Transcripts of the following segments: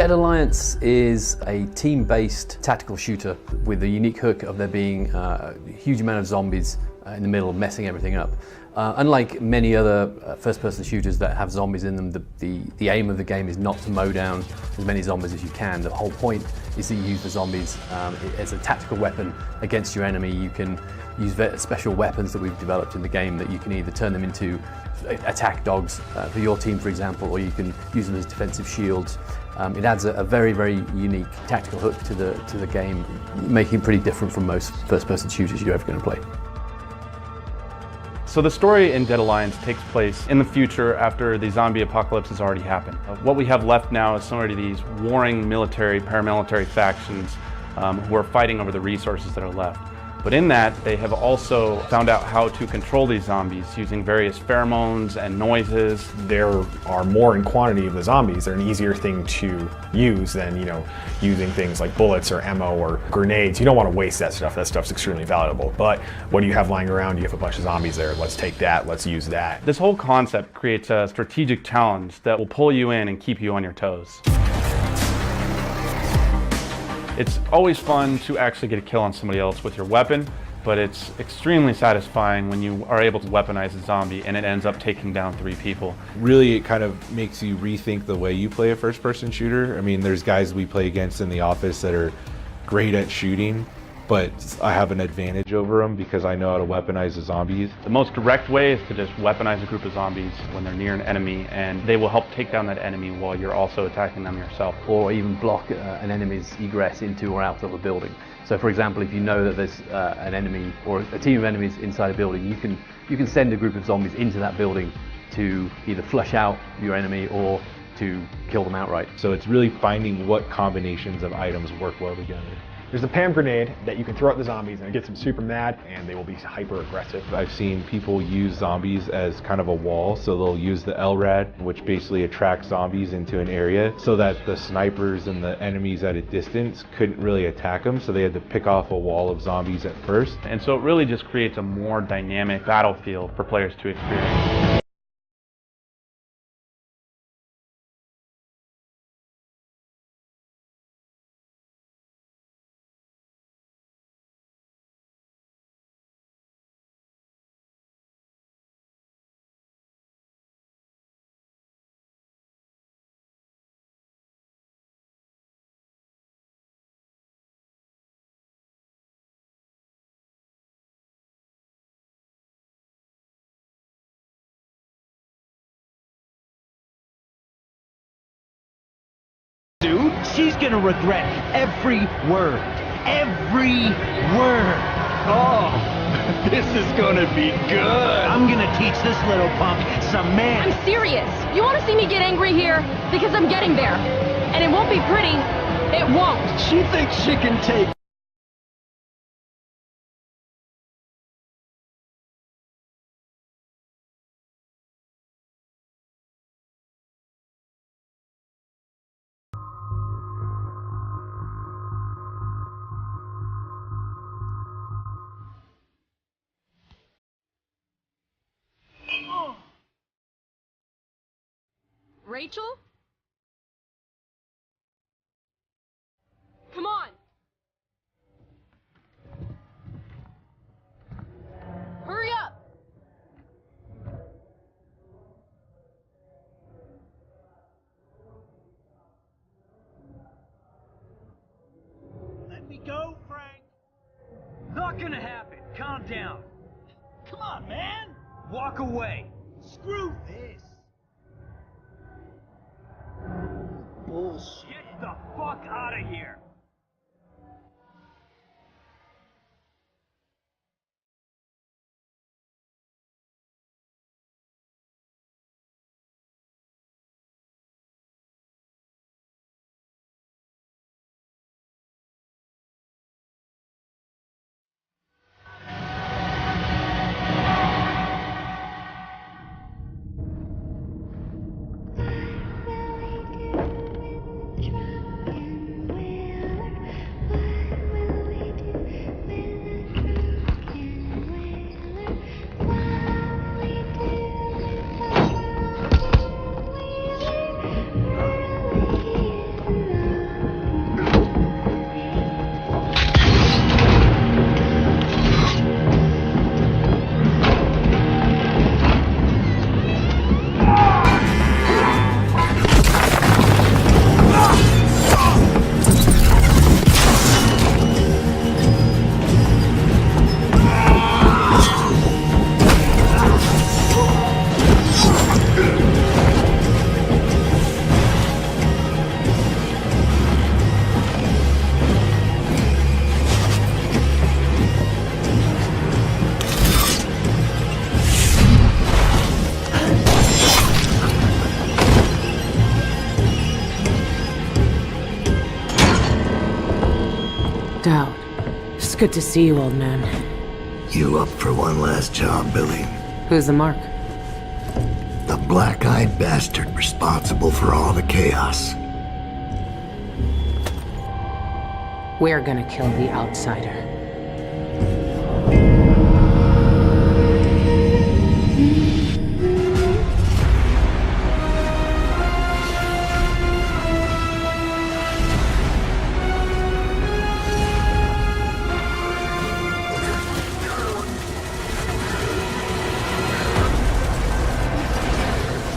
Dead Alliance is a team-based tactical shooter with the unique hook of there being a huge amount of zombies in the middle messing everything up. Unlike many other first-person shooters that have zombies in them, the aim of the game is not to mow down as many zombies as you can. The whole point is that you use the zombies as a tactical weapon against your enemy. You can use special weapons that we've developed in the game that you can either turn them into attack dogs for your team, for example, or you can use them as defensive shields. It adds a very, very unique tactical hook to the game, making it pretty different from most first-person shooters you're ever going to play. So the story in Dead Alliance takes place in the future after the zombie apocalypse has already happened. What we have left now is some of these warring military, paramilitary factions who are fighting over the resources that are left. But in that, they have also found out how to control these zombies using various pheromones and noises. There are more in quantity of the zombies. They're an easier thing to use than, using things like bullets or ammo or grenades. You don't want to waste that stuff. That stuff's extremely valuable. But what do you have lying around? You have a bunch of zombies there. Let's take that. Let's use that. This whole concept creates a strategic challenge that will pull you in and keep you on your toes. It's always fun to actually get a kill on somebody else with your weapon, but it's extremely satisfying when you are able to weaponize a zombie and it ends up taking down 3 people. Really, it kind of makes you rethink the way you play a first-person shooter. I mean, there's guys we play against in the office that are great at shooting, but I have an advantage over them because I know how to weaponize the zombies. The most direct way is to just weaponize a group of zombies when they're near an enemy, and they will help take down that enemy while you're also attacking them yourself. Or even block an enemy's egress into or out of a building. So for example, if you know that there's an enemy or a team of enemies inside a building, you can send a group of zombies into that building to either flush out your enemy or to kill them outright. So it's really finding what combinations of items work well together. There's a Pam grenade that you can throw at the zombies and it gets them super mad and they will be hyper aggressive. I've seen people use zombies as kind of a wall, so they'll use the LRAD, which basically attracts zombies into an area so that the snipers and the enemies at a distance couldn't really attack them, so they had to pick off a wall of zombies at first. And so it really just creates a more dynamic battlefield for players to experience. Dude, she's gonna regret every word. Every word. Oh, this is gonna be good. I'm gonna teach this little punk some man. I'm serious. You want to see me get angry here? Because I'm getting there. And it won't be pretty. It won't. She thinks she can take. Rachel? Come on. Hurry up. Let me go, Frank. Not gonna happen. Calm down. Come on, man. Walk away. Screw this. Bullshit. Get the fuck out of here. checked out. It's good to see you, old man. You up for one last job, Billy? Who's the mark? The black-eyed bastard responsible for all the chaos. We're gonna kill the outsider.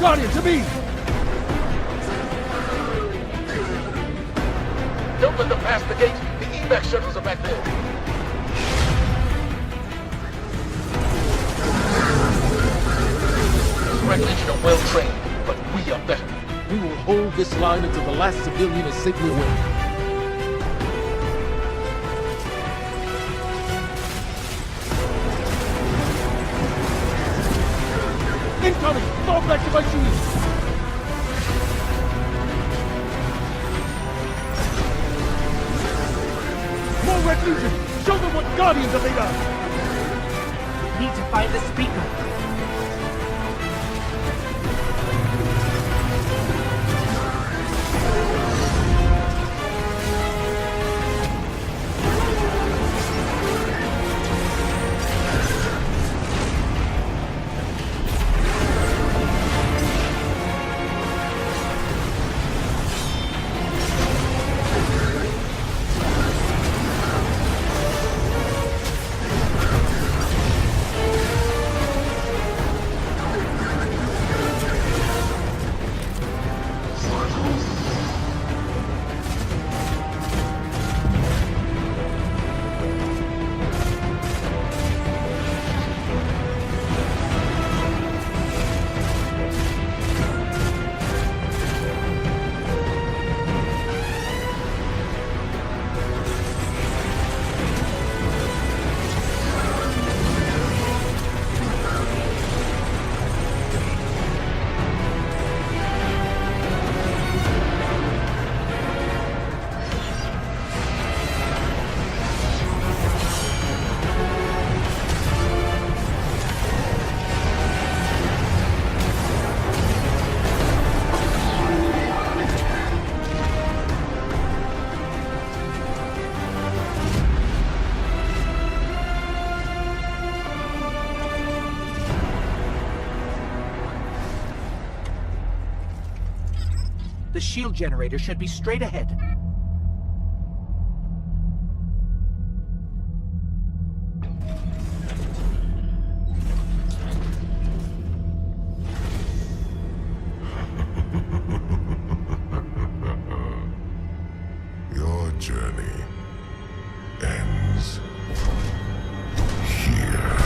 Guardian, to me! Don't let them pass the gate. The evac shuttles are back there. Red Legion are well trained, but we are better. We will hold this line until the last civilian is safely away. Incoming! Fall back to my shoes! More Red Legion! Show them what Guardians are made of! Need to find the speaker. The shield generator should be straight ahead. Your journey ends here.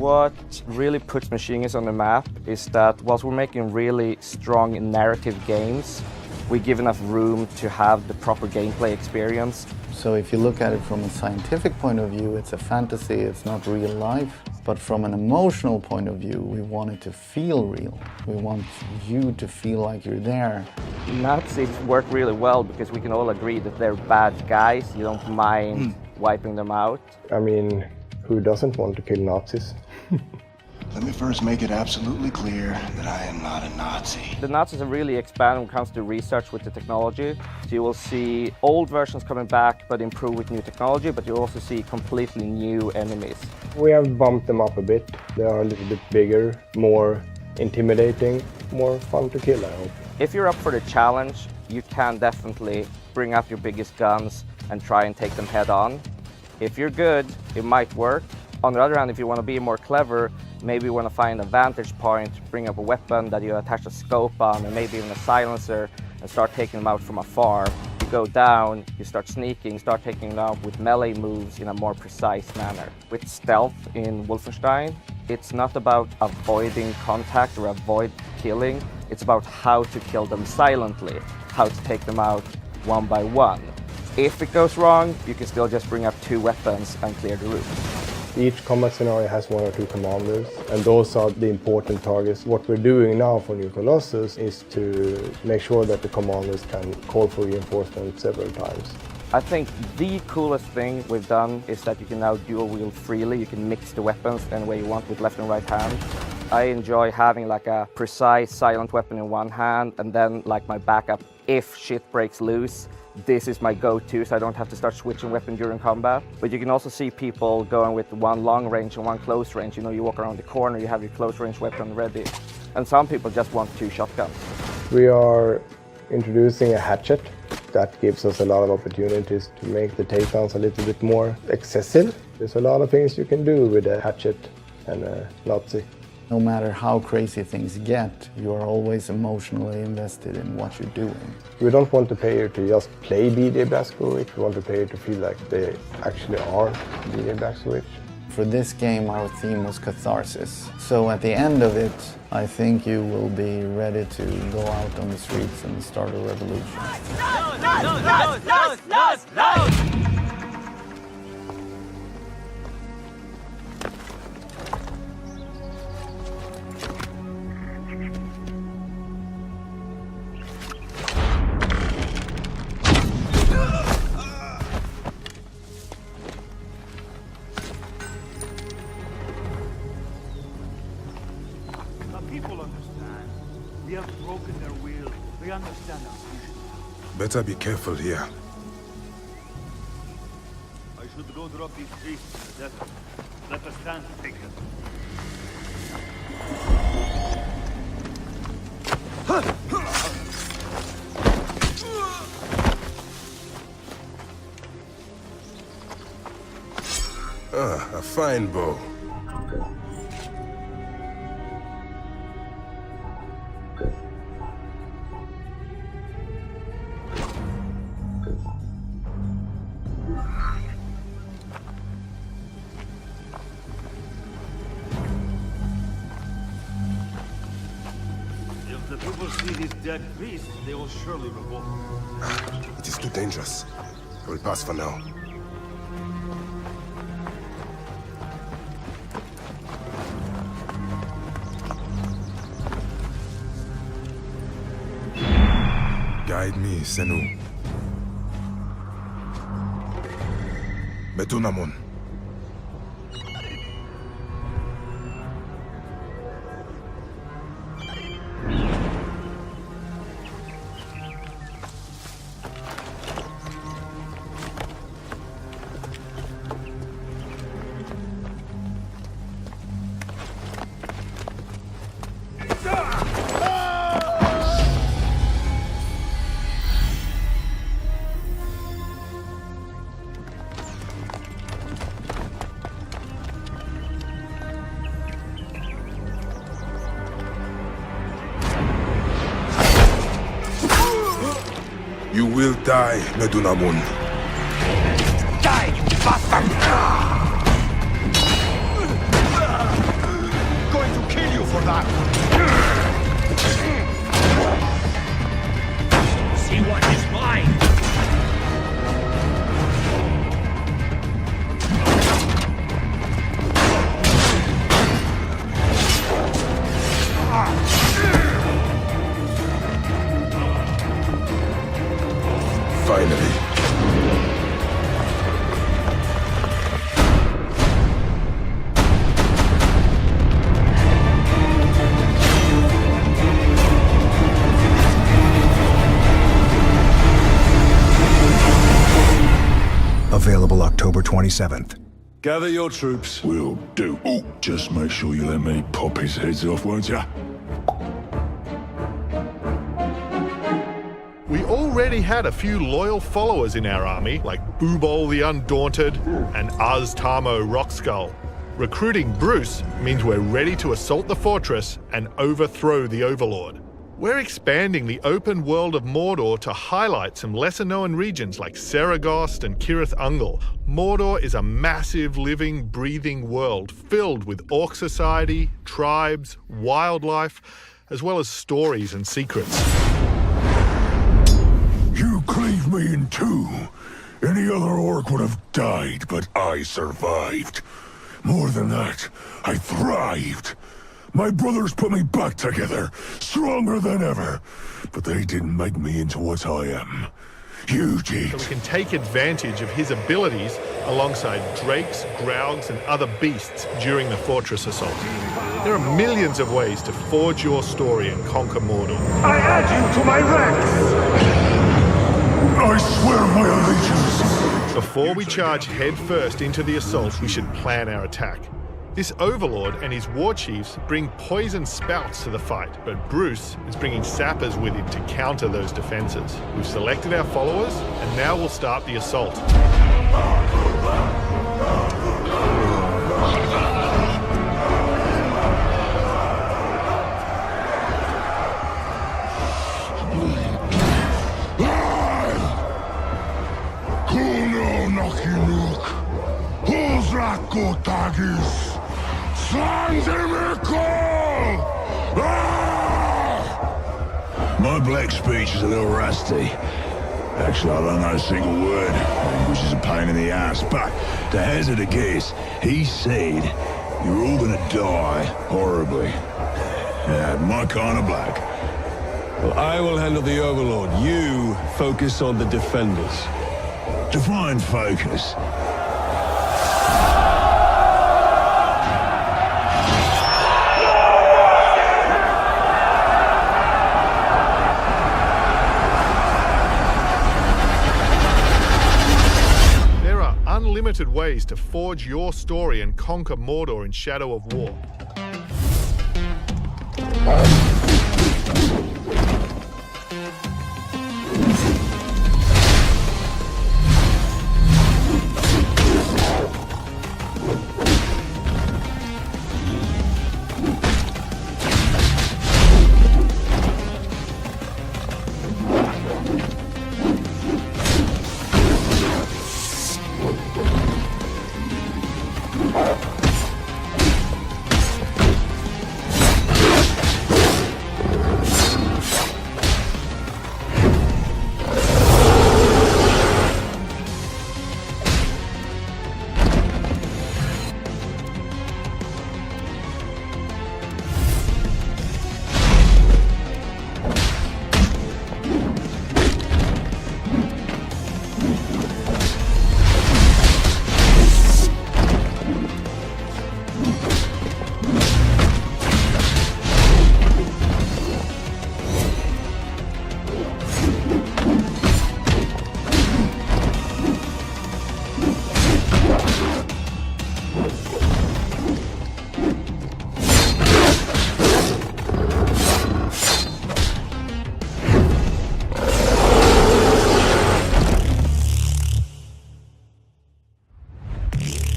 what really puts machine guns on the map is that whilst we're making really strong narrative games, we give enough room to have the proper gameplay experience. So if you look at it from a scientific point of view, it's a fantasy, it's not real life. But from an emotional point of view, we want it to feel real. We want you to feel like you're there. Nazis work really well because we can all agree that they're bad guys. You don't mind wiping them out. I mean, who doesn't want to kill Nazis? Let me first make it absolutely clear that I am not a Nazi. The Nazis have really expanded when it comes to research with the technology. So you will see old versions coming back but improved with new technology, but you also see completely new enemies. We have bumped them up a bit. They are a little bit bigger, more intimidating, more fun to kill, I hope. If you're up for the challenge, you can definitely bring out your biggest guns and try and take them head on. If you're good, it might work. On the other hand, if you want to be more clever, maybe you want to find a vantage point, bring up a weapon that you attach a scope on, and maybe even a silencer, and start taking them out from afar. You go down, you start sneaking, start taking them out with melee moves in a more precise manner. With stealth in Wolfenstein, it's not about avoiding contact or avoid killing, it's about how to kill them silently, how to take them out one by one. If it goes wrong, you can still just bring up 2 weapons and clear the room. Each combat scenario has 1 or 2 commanders, and those are the important targets. What we're doing now for New Colossus is to make sure that the commanders can call for reinforcements several times. I think the coolest thing we've done is that you can now dual wield freely. You can mix the weapons any way you want with left and right hand. I enjoy having like a precise silent weapon in one hand and then like my backup if shit breaks loose. This is my go-to, so I don't have to start switching weapon during combat. But you can also see people going with 1 long range and 1 close range. You know, you walk around the corner, you have your close range weapon ready. And some people just want 2 shotguns. We are introducing a hatchet. That gives us a lot of opportunities to make the takedowns a little bit more excessive. There's a lot of things you can do with a hatchet and a Nazi. No matter how crazy things get, you're always emotionally invested in what you're doing. We don't want the player to just play BJ Blazkowicz. We want the player to feel like they actually are BJ Blazkowicz. For this game, our theme was catharsis. So at the end of it, I think you will be ready to go out on the streets and start a revolution. Better be careful here. I should go drop these priests in the desert. Let us stand to take them. A fine bow. If the people see these dead priests, they will surely revolt. It is too dangerous. I will pass for now. Guide me, Senu. Betunamon. You will die, Medunamun. Die, you bastard! Going to kill you for that! See what is mine! October 27th. Gather your troops. Will do. Oh, just make sure you let me pop his heads off, won't ya? We already had a few loyal followers in our army, like Boobol the Undaunted and Aztamo Rockskull. Recruiting Bruce means we're ready to assault the fortress and overthrow the Overlord. We're expanding the open world of Mordor to highlight some lesser-known regions like Saragost and Cirith Ungol. Mordor is a massive, living, breathing world filled with orc society, tribes, wildlife, as well as stories and secrets. You cleaved me in two. Any other orc would have died, but I survived. More than that, I thrived. My brothers put me back together, stronger than ever. But they didn't make me into what I am. You did. So we can take advantage of his abilities alongside drakes, graugs, and other beasts during the fortress assault. There are millions of ways to forge your story and conquer Mordor. I add you to my ranks! I swear my allegiance! Before we charge headfirst into the assault, we should plan our attack. This Overlord and his war chiefs bring poison spouts to the fight, but Bruce is bringing sappers with him to counter those defenses. We've selected our followers, and now we'll start the assault. My black speech is a little rusty. Actually, I don't know a single word, which is a pain in the ass, but to hazard a guess, he said, you're all gonna die horribly. Yeah, my kind of black. Well, I will handle the Overlord. You focus on the defenders. Define focus. Unlimited ways to forge your story and conquer Mordor in Shadow of War.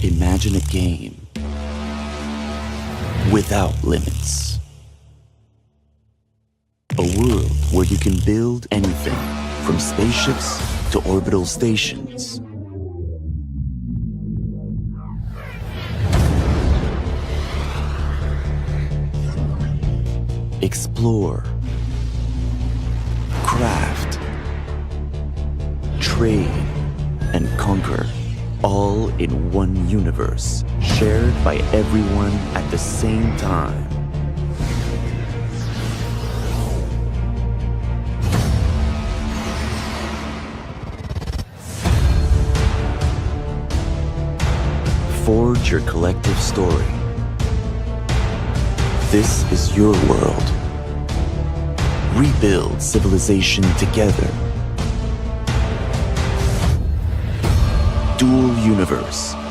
Imagine a game without limits. A world where you can build anything from spaceships to orbital stations. Explore, craft, trade, and conquer, all in one universe, shared by everyone at the same time. Forge your collective story. This is your world. Rebuild civilization together. dual universe.